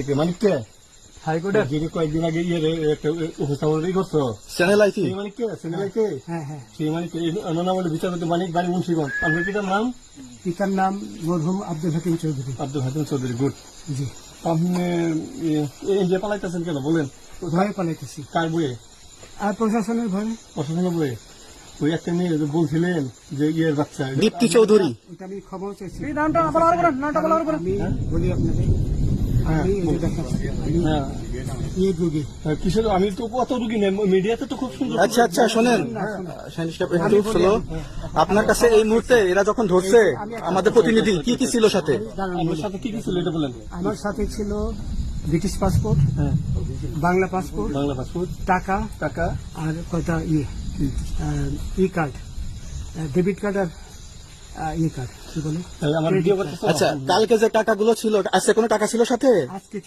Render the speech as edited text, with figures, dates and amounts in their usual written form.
হাইকোর্টে মানিককে হাইকোর্টের যিনি কয়েকদিন আগে একটা উপস্থাপনা করছো চ্যানেল আইছি সেই মানিককে সিনেমাইকে হ্যাঁ হ্যাঁ সেই মানিক নাম হলো বিচারপতি মানিক বাড়ি মুন্সিগঞ্জ আপনার পিতার নাম পিতার নাম মরহুম আব্দুল হাকিম চৌধুরী। আব্দুল হাকিম চৌধুরী। গুড। জি। আপনি ইন্ডিয়া পালাইতেছেন কেন বলেন? ভয়ে পালাইতেছি। কার বইয়ে? আর প্রশাসনের ভয়ে। প্রশাসনের বইয়ে ওই একটা মেয়ে বলছিলেন যে ইয়ের বাচ্চা দীপ্তি চৌধুরী। এটা আমি খবর চাইছি। আমি বলি আপনাকে আমি এই যে দেখাচ্ছি, আমি হ্যাঁ ইয়ে রোগী। কিশোর আমি তো অত রুগী নেই মিডিয়াতে তো খুব সুন্দর। আচ্ছা আচ্ছা শোনেন সাইনিস সাহেব, একটু শোনো। আপনার কাছে এই মুহূর্তে এরা যখন ধরছে আমাদের প্রতিনিধি কি কি ছিল সাথে? আমার সাথে কি কি ছিল এটা বলেন। আমার সাথে ছিল ব্রিটিশ পাসপোর্ট, হ্যাঁ বাংলা পাসপোর্ট, বাংলা পাসপোর্ট, টাকা টাকা, আর কয়টা ই কার্ড, ডেবিট কার্ড আর ই কার্ড কি বলে আমার ভিডিও করতেছো। আচ্ছা কালকে যে টাকাগুলো ছিল আজকে কোনো টাকা ছিল সাথে? আজকে